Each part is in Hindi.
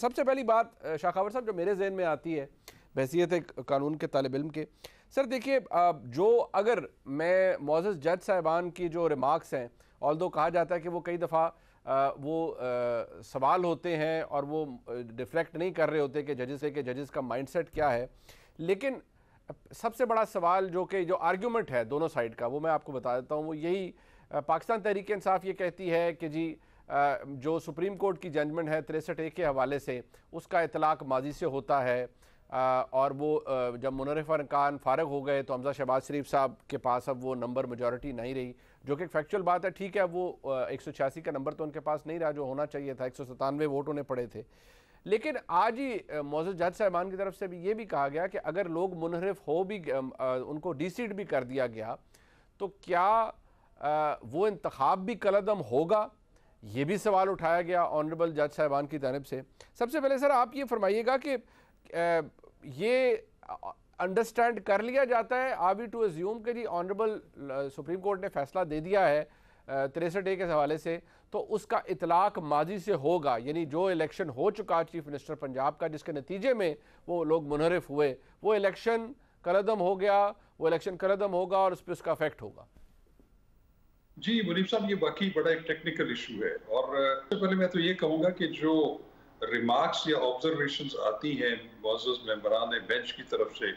सबसे पहली बात शाखावर साहब जो मेरे जहन में आती है बहैसियत एक कानून के तालिब इल्म के, सर देखिए जो अगर मैं मोअज़्ज़ज़ जज साहिबान की जो रिमार्क्स हैं, ऑल्दो कहा जाता है कि वो कई दफ़ा वो सवाल होते हैं और वो डिफ्लेक्ट नहीं कर रहे होते कि जजेस से कि जजेस का माइंडसेट क्या है, लेकिन सबसे बड़ा सवाल जो आर्ग्यूमेंट है दोनों साइड का वो मैं आपको बता देता हूँ। वो यही पाकिस्तान तहरीक इंसाफ ये कहती है कि जी जो सुप्रीम कोर्ट की जजमेंट है 63A के हवाले से उसका इतलाक़ माजी से होता है, और वो जब मुनर्रिफ अरकान फ़ारग हो गए तो हमज़ा शहबाज शरीफ साहब के पास अब वो नंबर मेजॉरिटी नहीं रही, जो कि एक फैक्चुअल बात है। ठीक है, वो 186 का नंबर तो उनके पास नहीं रहा जो होना चाहिए था, 197 वोट उन्हें पड़े थे। लेकिन आज ही मोअज़्ज़ज़ जज साहिबान की तरफ से भी ये भी कहा गया कि अगर लोग मुनहरिफ हो भी उनको डीसीट भी कर दिया गया तो क्या वो इंतखाब भी कलअदम होगा, ये भी सवाल उठाया गया ऑनरेबल जज साहिबान की जानब से। सबसे पहले सर आप ये फरमाइएगा कि ये अंडरस्टैंड कर लिया जाता है, आर वी टू अज्यूम कि जी ऑनरेबल सुप्रीम कोर्ट ने फैसला दे दिया है 63A के हवाले से तो उसका इतलाक़ माजी से होगा, यानी जो इलेक्शन हो चुका चीफ मिनिस्टर पंजाब का जिसके नतीजे में वो लोग मुनहरिफ हुए, वो इलेक्शन कलअदम हो गया, वो इलेक्शन कलअदम होगा और उस पर उसका इफेक्ट होगा। जी मुनीफ साहब, ये वाकई बड़ा एक टेक्निकल इशू है और सबसे पहले मैं तो ये कहूँगा कि जो रिमार्क्स या ऑब्जर्वेशंस आती हैं मुअज़्ज़ज़ मेंबरान बेंच की तरफ से,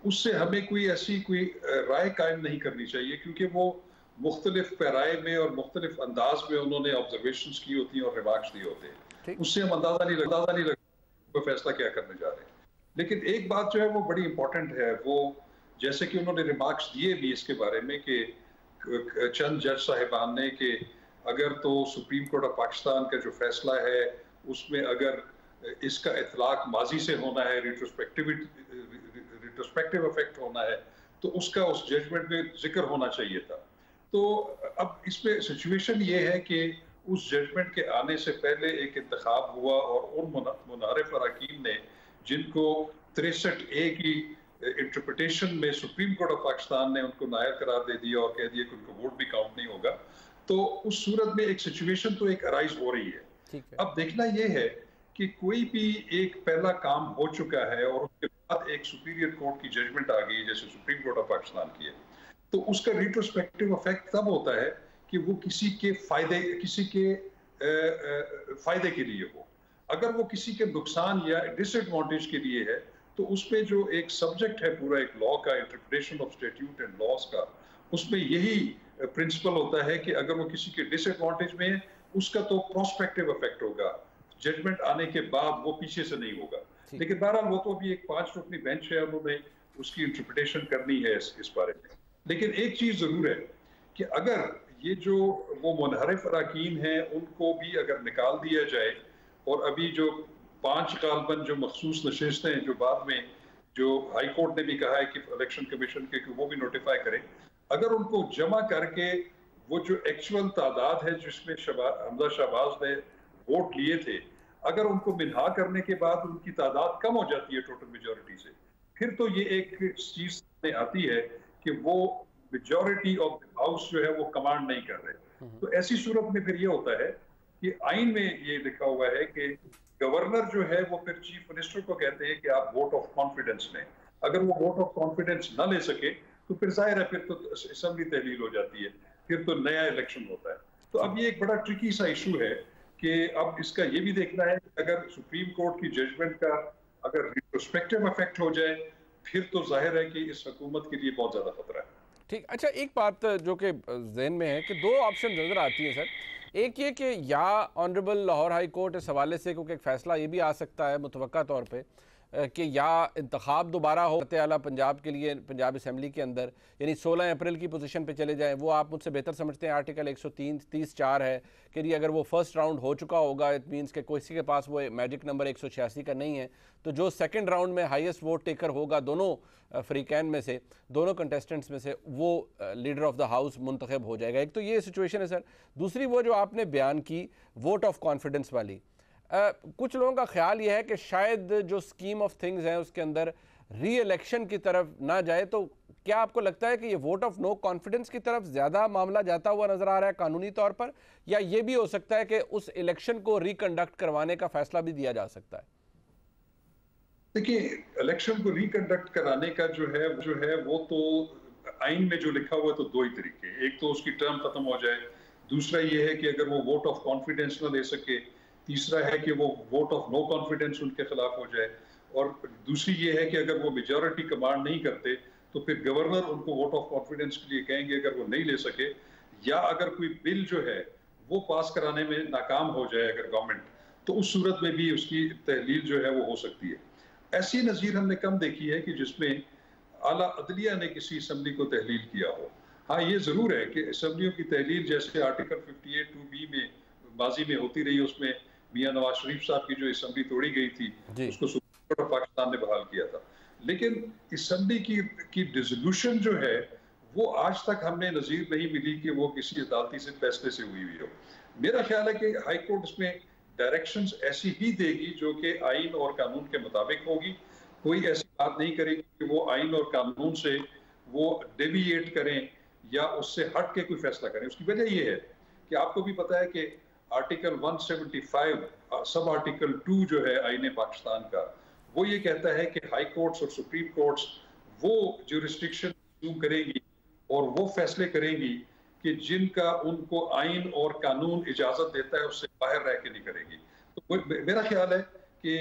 उससे हमें कोई ऐसी कोई राय कायम नहीं करनी चाहिए, क्योंकि वो मुख्तलिफ पैराए में और मुख्तलिफ अंदाज में उन्होंने ऑब्जर्वेशंस की होती हैं और रिमार्क्स दिए होते हैं। उससे हम अंदाजा नहीं लगता फैसला क्या करने जा रहे हैं। लेकिन एक बात जो है वो बड़ी इंपॉर्टेंट है, वो जैसे कि उन्होंने रिमार्क्स दिए भी इसके बारे में कि चंद जज साहिबान ने कि अगर तो सुप्रीम कोर्ट ऑफ पाकिस्तान का जो फैसला है उसमें अगर इसका इतलाक़ माजी से होना है, रिट्रोस्पेक्टिव इफेक्ट होना है, तो उसका उस जजमेंट में जिक्र होना चाहिए था। तो अब इसमें सिचुएशन ये है कि उस जजमेंट के आने से पहले एक इंतखाब हुआ और उन मुनारिफ अरकान ने जिनको 63A की इंटरप्रिटेशन में सुप्रीम कोर्ट ऑफ पाकिस्तान ने उनको नायल करार दे दिया और कह दिया कि उनको वोट भी काउंट नहीं होगा, तो उस सूरत में एक सिचुएशन तो एक अराइज हो रही है। अब देखना यह है कि कोई भी एक पहला काम हो चुका है और उसके बाद एक सुपीरियर कोर्ट की जजमेंट आ गई जैसे सुप्रीम कोर्ट ऑफ पाकिस्तान की है, तो उसका रिट्रोस्पेक्टिव इफेक्ट तब होता है कि वो किसी के फायदे के लिए हो। अगर वो किसी के नुकसान या डिसएडवांटेज के लिए है तो उसमें जो एक सब्जेक्ट है पूरा एक लॉ का, interpretation of statute and laws का, उसमें यही प्रिंसिपल होता है कि अगर वो किसी के डिसएडवांटेज में है उसका तो प्रोस्पेक्टिव इफेक्ट होगा, जजमेंट आने के बाद वो पीछे से नहीं होगा। लेकिन बहरहाल वो तो अभी एक 5 रुकनी बेंच है, उन्होंने उसकी इंटरप्रिटेशन करनी है इस बारे में। लेकिन एक चीज जरूर है कि अगर ये जो वो मुनहरिफ अरकान हैं उनको भी अगर निकाल दिया जाए और अभी जो 5 गालबन जो मखसूस नशिस्तें हैं जो बाद में जो हाई कोर्ट ने भी कहा है कि इलेक्शन कमीशन के कि वो भी नोटिफाई करें, अगर उनको जमा करके वो जो एक्चुअल तादाद है जिसमें हमजा शहबाज ने वोट लिए थे, अगर उनको मिनहा करने के बाद उनकी तादाद कम हो जाती है टोटल मेजॉरिटी से, फिर तो ये एक चीज में आती है कि वो मेजॉरिटी ऑफ द हाउस जो है वो कमांड नहीं कर रहे। तो ऐसी सूरत में फिर ये होता है कि आइन में ये लिखा हुआ है कि गवर्नर जो है वो फिर चीफ मिनिस्टर को कहते हैं कि आप वोट ऑफ कॉन्फिडेंस लें। अगर वो वोट ऑफ कॉन्फिडेंस ना ले सके तो फिर जाहिर है फिर तो असेंबली तहलील हो जाती है, फिर तो नया इलेक्शन होता है। तो अब ये एक बड़ा ट्रिकी सा इशू है कि अब इसका ये भी देखना है कि अगर सुप्रीम कोर्ट की जजमेंट का अगर रिट्रोस्पेक्टिव इफेक्ट हो जाए फिर तो जाहिर है कि इस हुकूमत के लिए बहुत ज्यादा खतरा है। ठीक, अच्छा एक बात जो कि जहन में है कि 2 ऑप्शन नज़र आती है सर, एक ये कि या ऑनरेबल लाहौर हाई कोर्ट इस हवाले से क्योंकि एक फ़ैसला ये भी आ सकता है मुतवक्का तौर पे कि या इंतखाब दोबारा हो आला पंजाब के लिए पंजाब असम्बली के अंदर, यानी 16 अप्रैल की पोजीशन पे चले जाएं। वो आप मुझसे बेहतर समझते हैं, आर्टिकल 130(4) है कि जी अगर वो फर्स्ट राउंड हो चुका होगा इट मीन्स कि किसी के पास वो मैजिक नंबर 186 का नहीं है, तो जो सेकंड राउंड में हाईएस्ट वोट टेकर होगा दोनों फ्रीकैन में से, दोनों कंटेस्टेंट्स में से, वो लीडर ऑफ द हाउस मुंतखब हो जाएगा। एक तो ये सिचुएशन है सर। दूसरी वो जो आपने बयान की वोट ऑफ कॉन्फिडेंस वाली, कुछ लोगों का ख्याल यह है कि शायद जो स्कीम ऑफ थिंग्स है उसके अंदर री इलेक्शन की तरफ ना जाए, तो क्या आपको लगता है कि ये वोट ऑफ नो कॉन्फिडेंस की तरफ ज्यादा मामला जाता हुआ नजर आ रहा है कानूनी तौर पर, या ये भी हो सकता है कि उस इलेक्शन को रिकंडक्ट करवाने का फैसला भी दिया जा सकता है? देखिए, इलेक्शन को रिकंडक्ट कराने का जो है वो तो आइन में जो लिखा हुआ है, तो दो ही तरीके, एक तो उसकी टर्म खत्म हो जाए, दूसरा ये है कि अगर वो वोट ऑफ कॉन्फिडेंस ना ले सके, तीसरा है कि वो वोट ऑफ नो कॉन्फिडेंस उनके खिलाफ हो जाए, और दूसरी ये है कि अगर वो मेजॉरिटी कमांड नहीं करते तो फिर गवर्नर उनको वोट ऑफ कॉन्फिडेंस के लिए कहेंगे अगर वो नहीं ले सके, या अगर कोई बिल जो है वो पास कराने में नाकाम हो जाए अगर गवर्नमेंट, तो उस सूरत में भी उसकी तहलील जो है वो हो सकती है। ऐसी नज़ीर हमने कम देखी है कि जिसमें आला अदलिया ने किसी असम्बली को तहलील किया हो। हाँ, ये जरूर है कि असम्बलियों की तहलील जैसे आर्टिकल 58(2)(b) में माजी में होती रही, उसमें मियां नवाज शरीफ साहब की जो असम्बली तोड़ी गई थी उसको सुप्रीम कोर्ट ऑफ पाकिस्तान ने बहाल किया था, लेकिन असम्बली की डिसोल्यूशन जो है वो आज तक हमने नज़ीर नहीं मिली कि वो किसी अदालती से फैसले से हुई हुई हो। मेरा ख्याल है कि हाई कोर्ट इसमें डायरेक्शंस ऐसी ही देगी जो कि आइन और कानून के मुताबिक होगी, कोई ऐसी बात नहीं करेगी कि वो आइन और कानून से वो डेविएट करें या उससे हट के कोई फैसला करें। उसकी वजह ये है कि आपको भी पता है कि आर्टिकल 175 सब आर्टिकल 2 जो है आईन पाकिस्तान का, वो ये कहता है कि हाई कोर्ट्स और सुप्रीम कोर्ट्स वो ज्यूरिस्डिक्शन अज्यूम करेगी और वो फैसले करेंगी कि जिनका उनको आइन और कानून इजाजत देता है उससे बाहर रह के नहीं करेगी। तो मेरा ख्याल है कि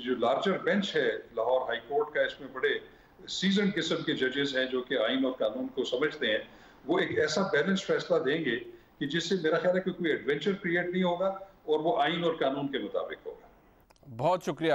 जो लार्जर बेंच है लाहौर हाई कोर्ट का, इसमें बड़े सीजन किस्म के जजेस हैं जो कि आइन और कानून को समझते हैं, वो एक ऐसा बैलेंस फैसला देंगे कि जिससे मेरा ख्याल है कि कोई एडवेंचर क्रिएट नहीं होगा और वो आइन और कानून के मुताबिक होगा। बहुत शुक्रिया